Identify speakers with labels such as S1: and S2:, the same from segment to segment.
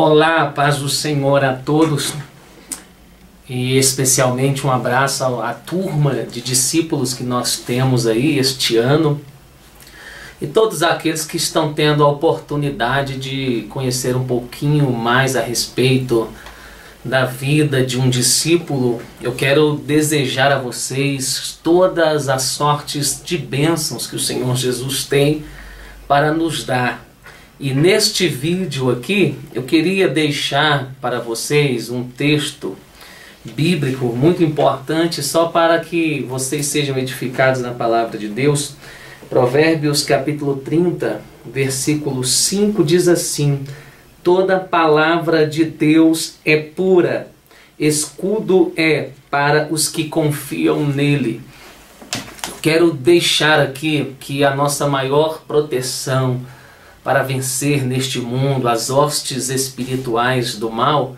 S1: Olá, paz do Senhor a todos e especialmente um abraço à turma de discípulos que nós temos aí este ano e todos aqueles que estão tendo a oportunidade de conhecer um pouquinho mais a respeito da vida de um discípulo. Eu quero desejar a vocês todas as sortes de bênçãos que o Senhor Jesus tem para nos dar. E neste vídeo aqui, eu queria deixar para vocês um texto bíblico muito importante, só para que vocês sejam edificados na palavra de Deus. Provérbios capítulo 30, versículo 5 diz assim: toda palavra de Deus é pura, escudo é para os que confiam nele. Quero deixar aqui que a nossa maior proteção para vencer neste mundo as hostes espirituais do mal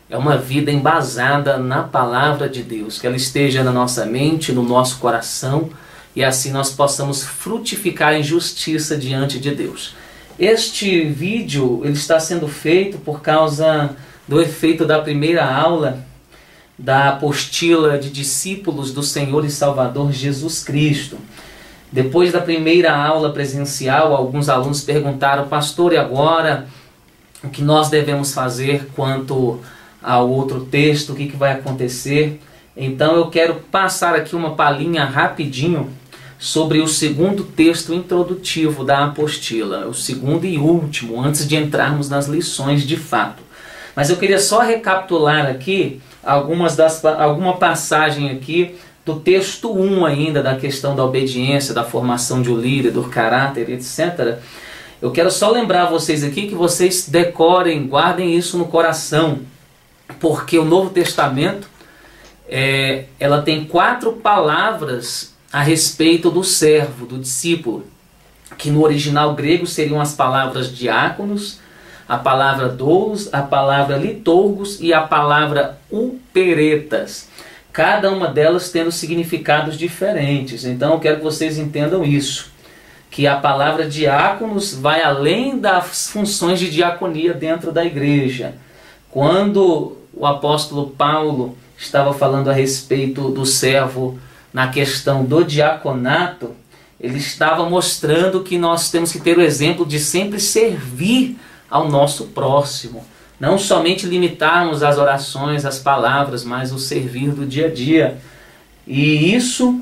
S1: é uma vida embasada na palavra de Deus, que ela esteja na nossa mente, no nosso coração, e assim nós possamos frutificar em justiça diante de Deus. Este vídeo ele está sendo feito por causa do efeito da primeira aula da apostila de discípulos do Senhor e Salvador Jesus Cristo. Depois da primeira aula presencial, alguns alunos perguntaram: pastor, e agora o que nós devemos fazer quanto ao outro texto? O que vai acontecer? Então eu quero passar aqui uma palhinha rapidinho sobre o segundo texto introdutivo da apostila, o segundo e último, antes de entrarmos nas lições de fato. Mas eu queria só recapitular aqui alguma passagem aqui do texto 1 ainda, da questão da obediência, da formação de um líder, do caráter, etc. Eu quero só lembrar vocês aqui que vocês decorem, guardem isso no coração, porque o Novo Testamento ela tem 4 palavras a respeito do servo, do discípulo, que no original grego seriam as palavras diáconos, a palavra doulos, a palavra liturgos e a palavra uperetas. Cada uma delas tendo significados diferentes. Então eu quero que vocês entendam isso, que a palavra diáconos vai além das funções de diaconia dentro da igreja. Quando o apóstolo Paulo estava falando a respeito do servo na questão do diaconato, ele estava mostrando que nós temos que ter o exemplo de sempre servir ao nosso próximo. Não somente limitarmos as orações, as palavras, mas o servir do dia a dia. E isso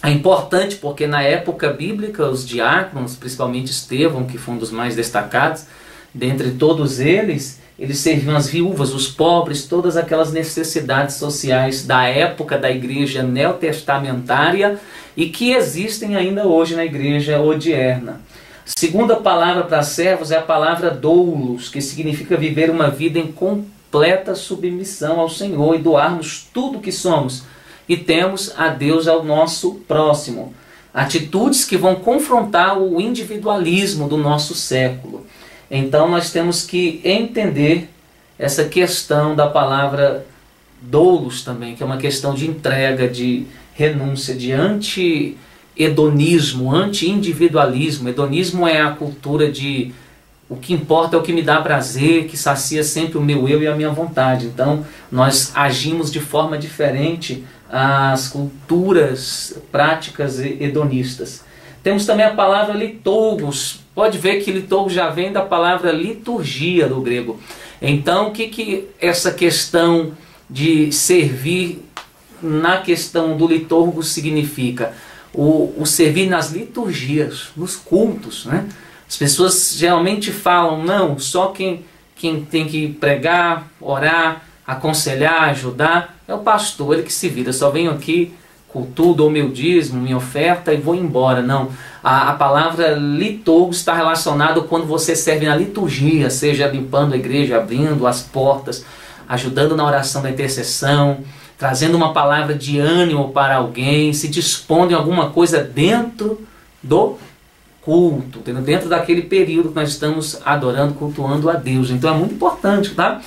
S1: é importante porque na época bíblica os diáconos, principalmente Estevão, que foi um dos mais destacados, dentre todos eles serviam as viúvas, os pobres, todas aquelas necessidades sociais da época da igreja neotestamentária e que existem ainda hoje na igreja odierna. Segunda palavra para servos é a palavra doulos, que significa viver uma vida em completa submissão ao Senhor e doarmos tudo que somos e temos a Deus, ao nosso próximo. Atitudes que vão confrontar o individualismo do nosso século. Então nós temos que entender essa questão da palavra doulos também, que é uma questão de entrega, de renúncia, de hedonismo, anti-individualismo. Hedonismo é a cultura de o que importa é o que me dá prazer, que sacia sempre o meu eu e a minha vontade. Então nós agimos de forma diferente às culturas práticas hedonistas. Temos também a palavra liturgos. Pode ver que liturgo já vem da palavra liturgia do grego. Então o que essa questão de servir na questão do liturgo significa? O servir nas liturgias, nos cultos, né? As pessoas geralmente falam: não, só quem tem que pregar, orar, aconselhar, ajudar é o pastor, ele que se vira. Eu só venho aqui, cultuo, dou meu dízimo, minha oferta e vou embora. Não, a palavra liturgo está relacionada quando você serve na liturgia, seja limpando a igreja, abrindo as portas, ajudando na oração da intercessão, trazendo uma palavra de ânimo para alguém, se dispondo em alguma coisa dentro do culto, dentro daquele período que nós estamos adorando, cultuando a Deus. Então é muito importante, tá?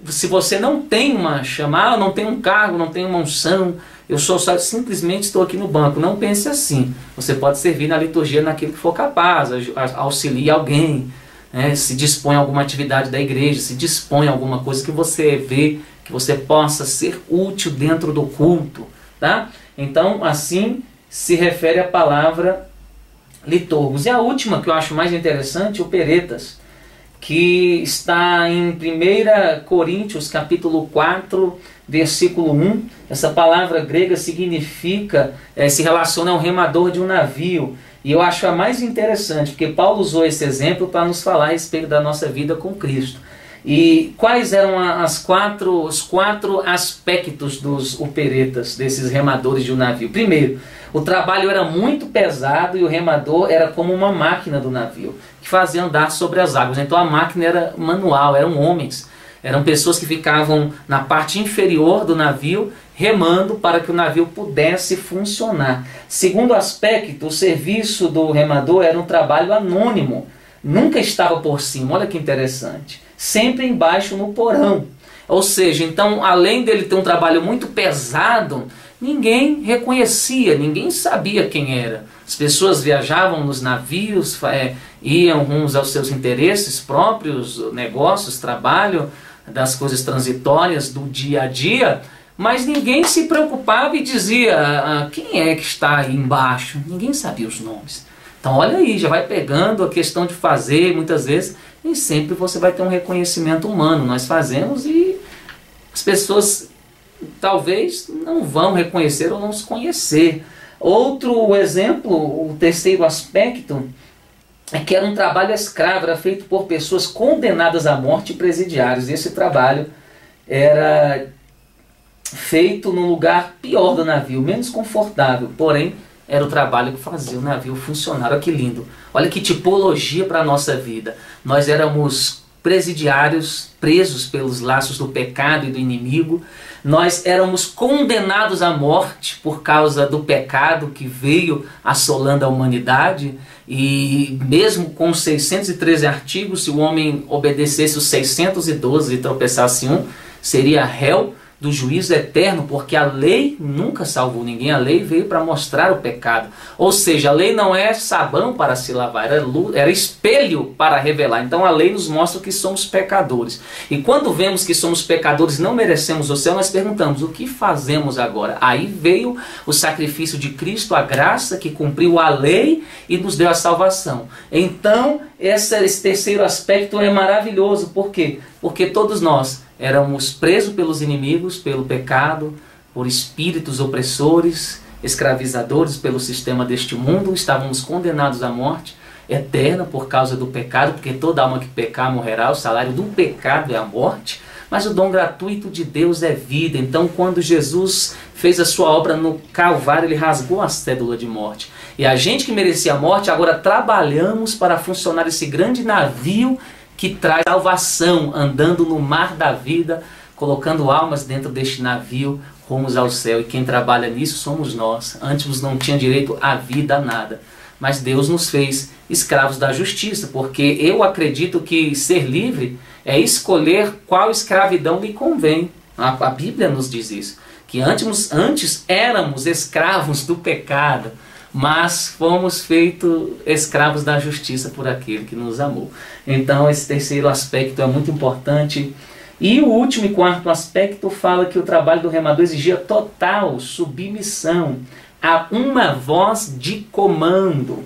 S1: Se você não tem uma chamada, não tem um cargo, não tem uma unção, eu simplesmente estou aqui no banco. Não pense assim. Você pode servir na liturgia naquilo que for capaz, auxilie alguém, né, se dispõe a alguma atividade da igreja, se dispõe a alguma coisa que você vê, que você possa ser útil dentro do culto, tá? Então, assim se refere a palavra liturgos. E a última, que eu acho mais interessante, o peretas, que está em 1 Coríntios, capítulo 4, versículo 1. Essa palavra grega significa, se relaciona a um remador de um navio. E eu acho a mais interessante, porque Paulo usou esse exemplo para nos falar a respeito da nossa vida com Cristo. E quais eram os quatro aspectos dos operetas, desses remadores de um navio? Primeiro, o trabalho era muito pesado e o remador era como uma máquina do navio, que fazia andar sobre as águas. Então a máquina era manual, eram homens, eram pessoas que ficavam na parte inferior do navio, remando para que o navio pudesse funcionar. Segundo aspecto, o serviço do remador era um trabalho anônimo, nunca estava por cima, olha que interessante, sempre embaixo no porão. Ou seja, então, além dele ter um trabalho muito pesado, ninguém reconhecia, ninguém sabia quem era. As pessoas viajavam nos navios, iam uns aos seus interesses próprios, negócios, trabalho, das coisas transitórias do dia a dia, mas ninguém se preocupava e dizia quem é que está aí embaixo. Ninguém sabia os nomes. Então olha aí, já vai pegando a questão de fazer, muitas vezes, nem sempre você vai ter um reconhecimento humano. Nós fazemos e as pessoas talvez não vão reconhecer ou não se conhecer. Outro exemplo, o terceiro aspecto, é que era um trabalho escravo, era feito por pessoas condenadas à morte e presidiários. Esse trabalho era feito num lugar pior do navio, menos confortável, porém era o trabalho que fazia o navio funcionar. Olha que lindo, olha que tipologia para a nossa vida. Nós éramos presidiários, presos pelos laços do pecado e do inimigo. Nós éramos condenados à morte por causa do pecado que veio assolando a humanidade. E mesmo com 613 artigos, se o homem obedecesse os 612 e tropeçasse um, seria réu do juízo eterno, porque a lei nunca salvou ninguém. A lei veio para mostrar o pecado. Ou seja, a lei não é sabão para se lavar, era espelho para revelar. Então a lei nos mostra que somos pecadores. E quando vemos que somos pecadores e não merecemos o céu, nós perguntamos, o que fazemos agora? Aí veio o sacrifício de Cristo, a graça que cumpriu a lei e nos deu a salvação. Então esse terceiro aspecto é maravilhoso. Por quê? Porque todos nós éramos presos pelos inimigos, pelo pecado, por espíritos opressores, escravizadores pelo sistema deste mundo. Estávamos condenados à morte eterna por causa do pecado, porque toda alma que pecar morrerá. O salário do pecado é a morte, mas o dom gratuito de Deus é vida. Então, quando Jesus fez a sua obra no Calvário, ele rasgou a cédula de morte. E a gente que merecia a morte, agora trabalhamos para funcionar esse grande navio que traz salvação, andando no mar da vida, colocando almas dentro deste navio, rumos ao céu. E quem trabalha nisso somos nós. Antes não tinha direito à vida, a nada. Mas Deus nos fez escravos da justiça, porque eu acredito que ser livre é escolher qual escravidão lhe convém. A Bíblia nos diz isso, que antes éramos escravos do pecado, mas fomos feitos escravos da justiça por aquele que nos amou. Então esse terceiro aspecto é muito importante. E o último e quarto aspecto fala que o trabalho do remador exigia total submissão a uma voz de comando.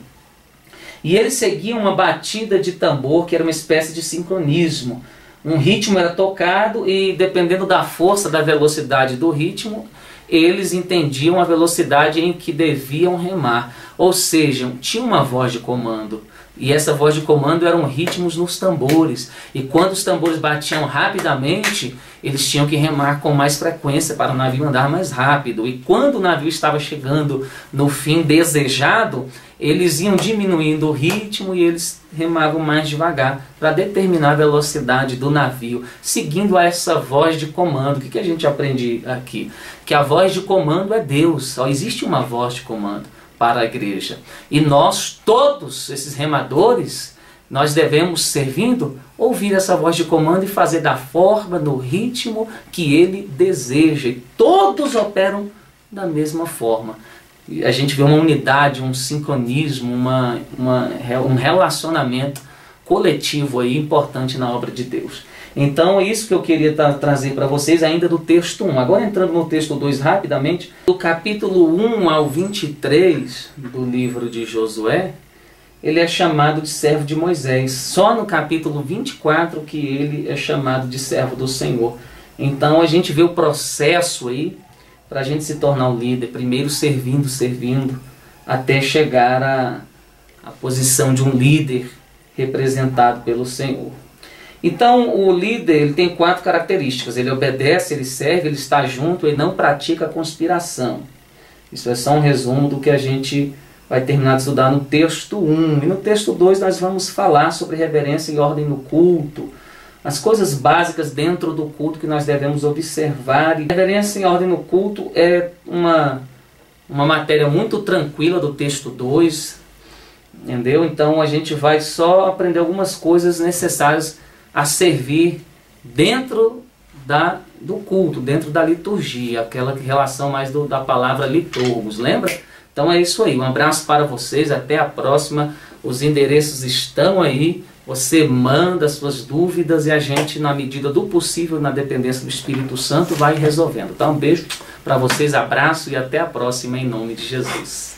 S1: E eles seguiam uma batida de tambor, que era uma espécie de sincronismo. Um ritmo era tocado e, dependendo da força, da velocidade do ritmo, eles entendiam a velocidade em que deviam remar. Ou seja, tinha uma voz de comando. E essa voz de comando eram ritmos nos tambores. E quando os tambores batiam rapidamente, eles tinham que remar com mais frequência para o navio andar mais rápido. E quando o navio estava chegando no fim desejado, eles iam diminuindo o ritmo e eles remavam mais devagar para determinar a velocidade do navio, seguindo essa voz de comando. O que a gente aprende aqui? Que a voz de comando é Deus. Só existe uma voz de comando para a igreja. E nós, todos esses remadores, nós devemos, servindo, ouvir essa voz de comando e fazer da forma, no ritmo que ele deseja. E todos operam da mesma forma. E a gente vê uma unidade, um sincronismo, um relacionamento coletivo aí importante na obra de Deus. Então é isso que eu queria trazer para vocês ainda do texto 1. Agora entrando no texto 2 rapidamente, do capítulo 1 ao 23 do livro de Josué, ele é chamado de servo de Moisés. Só no capítulo 24 que ele é chamado de servo do Senhor. Então a gente vê o processo aí para a gente se tornar um líder, primeiro servindo, até chegar à posição de um líder representado pelo Senhor. Então o líder ele tem 4 características: ele obedece, ele serve, ele está junto, ele não pratica conspiração. Isso é só um resumo do que a gente vai terminar de estudar no texto 1. E no texto 2 nós vamos falar sobre reverência e ordem no culto, as coisas básicas dentro do culto que nós devemos observar. E reverência e ordem no culto é uma matéria muito tranquila do texto 2, entendeu? Então a gente vai só aprender algumas coisas necessárias a servir dentro do culto, dentro da liturgia, aquela relação mais da palavra liturgos, lembra? Então é isso aí, um abraço para vocês, até a próxima, os endereços estão aí, você manda suas dúvidas e a gente, na medida do possível, na dependência do Espírito Santo, vai resolvendo. Então um beijo para vocês, abraço e até a próxima em nome de Jesus.